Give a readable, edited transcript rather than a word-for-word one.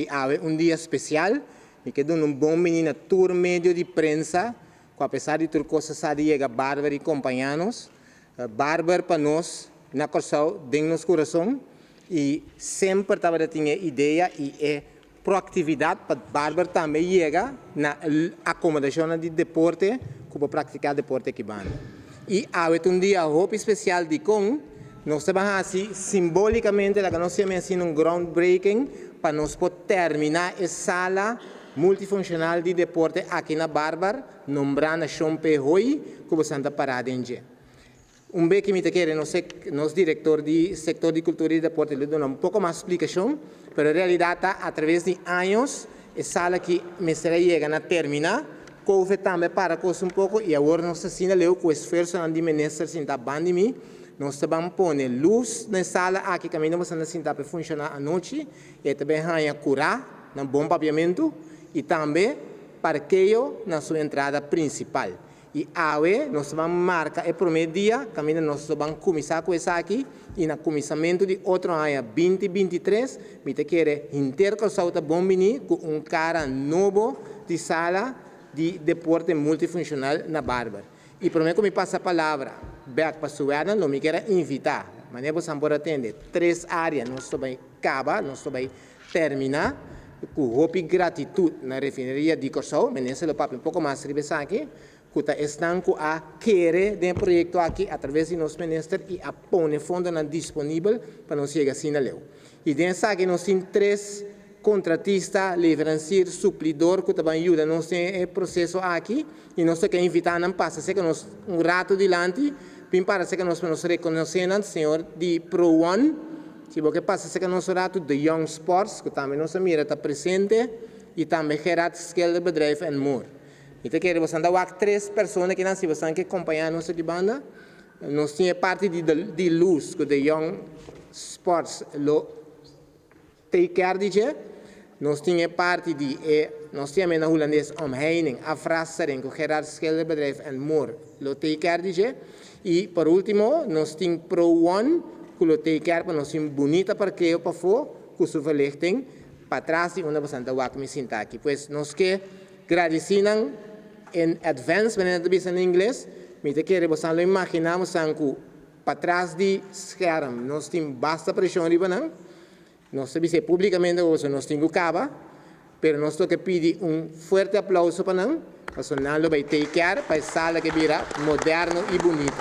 que há um dia especial e que dá bom menino tour medio de prensa, com apesar de tudo coisas chega Bárbara e companheiros, Bárbara para nós na Corsau dentro nos coração e sempre estava tinha ideia e proatividade para Bárbara também chega na acomodação de deporte, como praticar deporte aqui banda. E há um dia roupa especial de com nós estamos assim simbolicamente la que nós temos assim groundbreaking para nós poder terminar a sala multifuncional de deporte aqui na Bárbara, nombrando a Chompe Hoi como Santa Parada em dia. Bem que me quer, nosso diretor do setor de cultura e deporte lhe dá pouco mais explicação, mas na realidade através de anos a sala que me será chega a terminar, couve também para coisa pouco e agora nós assinalamos com o esforço de ministro sem da pandemia. Nós também pôr luz na sala aqui que nós assim para funcionar à noite e também a curar um bom papiamento e também parqueio na sua entrada principal. E agora nós vamos marcar o primeiro dia, que nós vamos começar com isso aqui e no começamento de outro ano 2023, me quer intercalçar o bom menino com cara novo de sala de deporte multifuncional na Bárbara. E para mim, como me passa a palavra, back para a Suana, não me quero invitar. Mas nós vamos atender 3 áreas, nós vamos acabar, nós vamos terminar com roupa e gratitude na refineria de Corsau, mas nesse papo um pouco mais ribesa aqui, que estão a querer do projeto aqui através de nosso ministro e a pôr fundo disponível para nós chegar assim a leu. E dentro aqui nós temos 3 contratista, livranciero, suplidor, que também ajuda nós nesse processo aqui, e nós queremos invitar a passar, sei que nós rato dilante, para que nós reconhecemos o senhor de Pro One, se você passa, sei que nós rato de Young Sports, que também nós mira está presente, e também Gerard Skelder Bedrijf and More. Então, queremos andar com 3 pessoas que nós vamos acompanhar nossa banda, nós temos parte de luz, que de Young Sports, take care de nós temos parte de, nós temos na holandês omheining, afrastering, com Gerard Skelder Bedrijf and More, lo take care de e por último, nós temos Pro One, que lo take care para nós temos bonita parqueio para fora, com sua verlichting, para trás de onde você anda com me sentar aqui. Pois nós que agradecemos em advance, mas não em inglês, me quer você lo imaginamos que para trás de scherm, nós temos basta pressão de banana. Nós sabemos publicamente que nós temos cava, mas nós temos que pedir forte aplauso para nós, para nós vai take care para a sala que vira moderno e bonito.